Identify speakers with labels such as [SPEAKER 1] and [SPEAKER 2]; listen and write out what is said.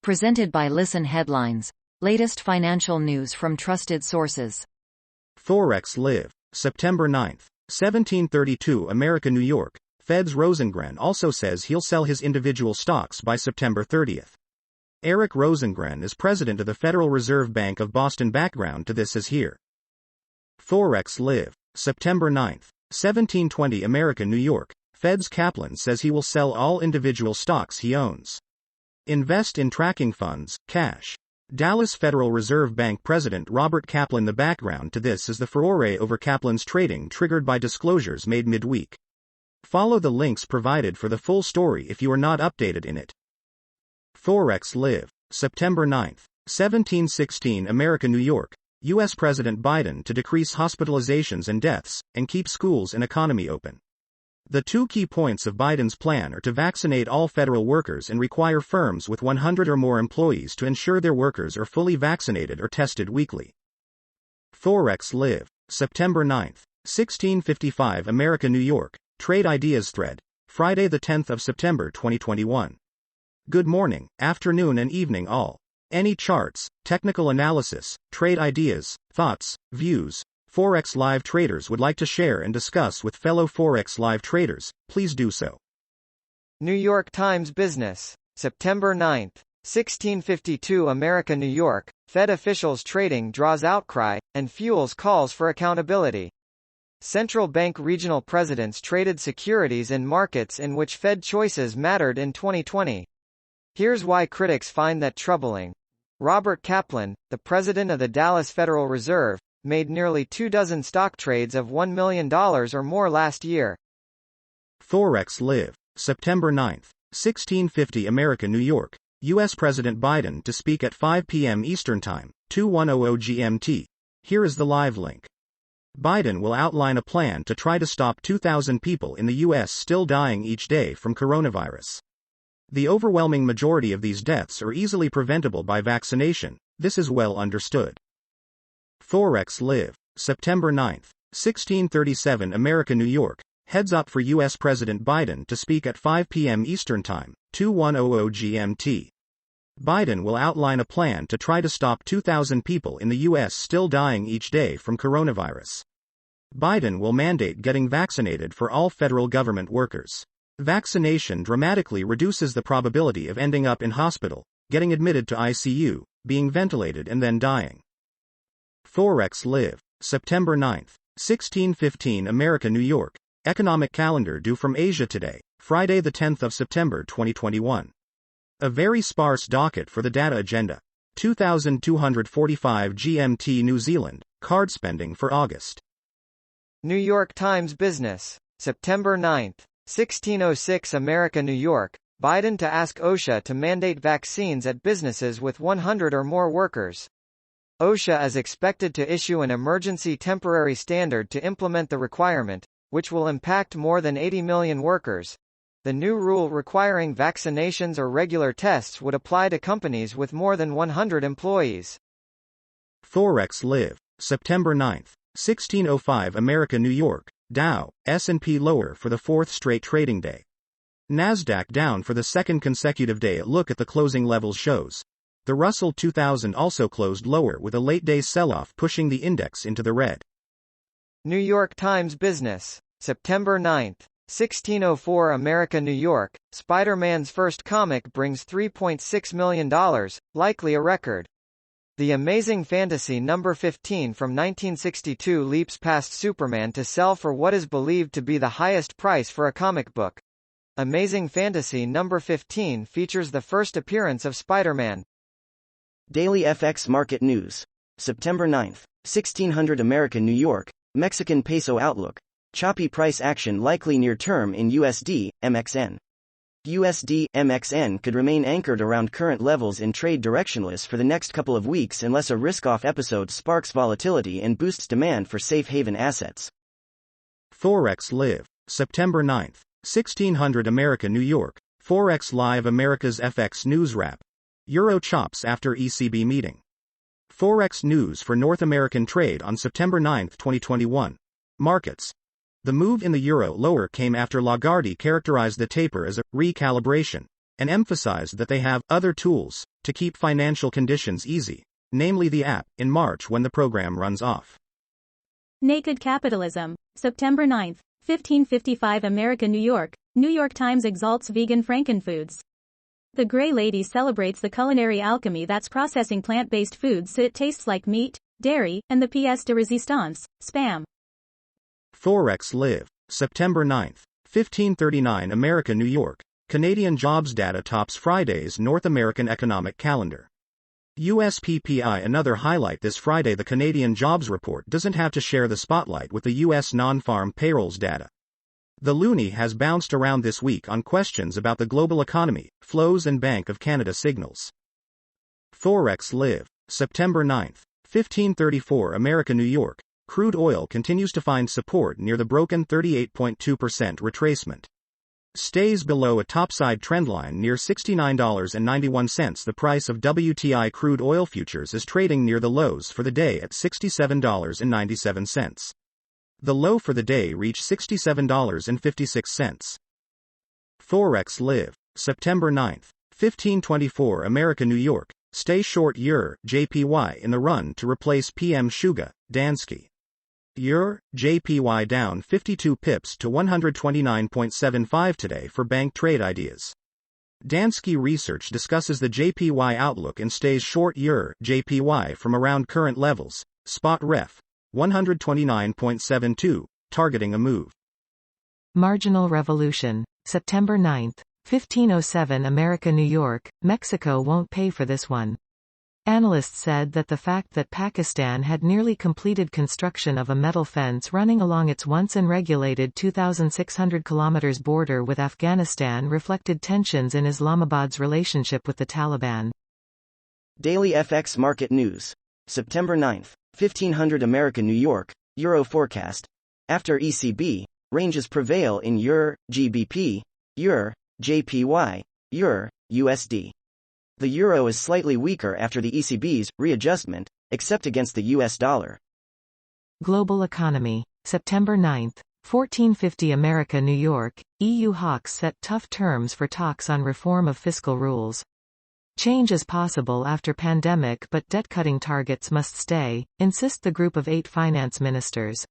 [SPEAKER 1] Presented by Listen Headlines. Latest financial news from trusted sources.
[SPEAKER 2] Forex Live. September 9, 1732 America, New York. Fed's Rosengren also says he'll sell his individual stocks by September 30. Eric Rosengren is president of the Federal Reserve Bank of Boston. Background to this is here. Forex Live. September 9, 1720 America, New York. Fed's Kaplan says he will sell all individual stocks he owns. Invest in tracking funds, cash. Dallas Federal Reserve Bank President Robert Kaplan. The background to this is the furore over Kaplan's trading triggered by disclosures made midweek. Follow the links provided for the full story if you are not updated in it. Forex Live. September 9, 1716 America, New York. U.S. President Biden to decrease hospitalizations and deaths, and keep schools and economy open. The two key points of Biden's plan are to vaccinate all federal workers and require firms with 100 or more employees to ensure their workers are fully vaccinated or tested weekly. Forex Live. September 9, 1655 America, New York. Trade Ideas Thread. Friday the 10th of September 2021. Good morning, afternoon and evening all. Any charts, technical analysis, trade ideas, thoughts, views, Forex Live traders would like to share and discuss with fellow Forex Live traders, please do so.
[SPEAKER 3] New York Times Business. September 9, 1652 America, New York. Fed officials trading draws outcry, and fuels calls for accountability. Central bank regional presidents traded securities in markets in which Fed choices mattered in 2020. Here's why critics find that troubling. Robert Kaplan, the president of the Dallas Federal Reserve, made nearly 24 stock trades of $1 million or more last year.
[SPEAKER 2] Forex Live. September 9, 1650 America, New York. U.S. President Biden to speak at 5 p.m. Eastern Time, 2100 GMT. Here is the live link. Biden will outline a plan to try to stop 2,000 people in the U.S. still dying each day from coronavirus. The overwhelming majority of these deaths are easily preventable by vaccination, this is well understood. Forex Live. September 9, 1637 America, New York. Heads up for U.S. President Biden to speak at 5 p.m. Eastern Time, 2100 GMT. Biden will outline a plan to try to stop 2,000 people in the U.S. still dying each day from coronavirus. Biden will mandate getting vaccinated for all federal government workers. Vaccination dramatically reduces the probability of ending up in hospital, getting admitted to ICU, being ventilated and then dying. Forex Live. September 9, 1615 America, New York. Economic calendar due from Asia today, Friday the 10th of September 2021. A very sparse docket for the data agenda. 2245 GMT New Zealand, card spending for August.
[SPEAKER 3] New York Times Business. September 9, 1606 America, New York. Biden to ask OSHA to mandate vaccines at businesses with 100 or more workers. OSHA is expected to issue an emergency temporary standard to implement the requirement, which will impact more than 80 million workers. The new rule requiring vaccinations or regular tests would apply to companies with more than 100 employees.
[SPEAKER 2] Forex Live. September 9, 1605 America, New York. Dow, S&P lower for the fourth straight trading day. Nasdaq down for the second consecutive day. A look at the closing levels shows. The Russell 2000 also closed lower with a late-day sell-off pushing the index into the red.
[SPEAKER 3] New York Times Business. September 9, 1604 America, New York. Spider-Man's first comic brings $3.6 million, likely a record. The Amazing Fantasy number 15 from 1962 leaps past Superman to sell for what is believed to be the highest price for a comic book. Amazing Fantasy number 15 features the first appearance of Spider-Man.
[SPEAKER 4] Daily FX Market News. September 9, 1600 America, New York. Mexican peso outlook. Choppy price action likely near term in USD, MXN. USD, MXN could remain anchored around current levels in trade directionless for the next couple of weeks unless a risk-off episode sparks volatility and boosts demand for safe haven assets.
[SPEAKER 2] Forex Live. September 9, 1600 America, New York. Forex Live America's FX News Wrap. Euro chops after ECB meeting. Forex news for North American trade on September 9, 2021. Markets. The move in the euro lower came after Lagarde characterized the taper as a recalibration, and emphasized that they have other tools to keep financial conditions easy, namely the app, in March when the program runs off.
[SPEAKER 5] Naked Capitalism, September 9, 1555 America, New York. New York Times exalts vegan frankenfoods. The Grey Lady celebrates the culinary alchemy that's processing plant-based foods so it tastes like meat, dairy, and the pièce de résistance, spam.
[SPEAKER 2] Forex Live, September 9, 1539 America, New York. Canadian jobs data tops Friday's North American economic calendar. US PPI. Another highlight this Friday: the Canadian jobs report doesn't have to share the spotlight with the US non-farm payrolls data. The loonie has bounced around this week on questions about the global economy, flows and Bank of Canada signals. Forex Live, September 9, 1534 America, New York. Crude oil continues to find support near the broken 38.2% retracement. Stays below a topside trendline near $69.91. The price of WTI crude oil futures is trading near the lows for the day at $67.97. The low for the day reached $67.56. Forex Live, September 9, 1524 America, New York. Stay short EUR, JPY in the run to replace PM Shuga, Danske. EUR, JPY down 52 pips to 129.75 today for bank trade ideas. Danske Research discusses the JPY outlook and stays short EUR, JPY from around current levels, spot ref, 129.72, targeting a move.
[SPEAKER 6] Marginal Revolution, September 9, 1507 America, New York. Mexico won't pay for this one. Analysts said that the fact that Pakistan had nearly completed construction of a metal fence running along its once unregulated 2,600 km border with Afghanistan reflected tensions in Islamabad's relationship with the Taliban.
[SPEAKER 4] Daily FX Market News. September 9, 1500 America, New York. Euro forecast. After ECB, ranges prevail in EUR, GBP, EUR, JPY, EUR, USD. The euro is slightly weaker after the ECB's readjustment, except against the US dollar.
[SPEAKER 6] Global Economy, September 9, 1450 America, New York. EU hawks set tough terms for talks on reform of fiscal rules. Change is possible after pandemic, but debt-cutting targets must stay, insist the group of 8 finance ministers.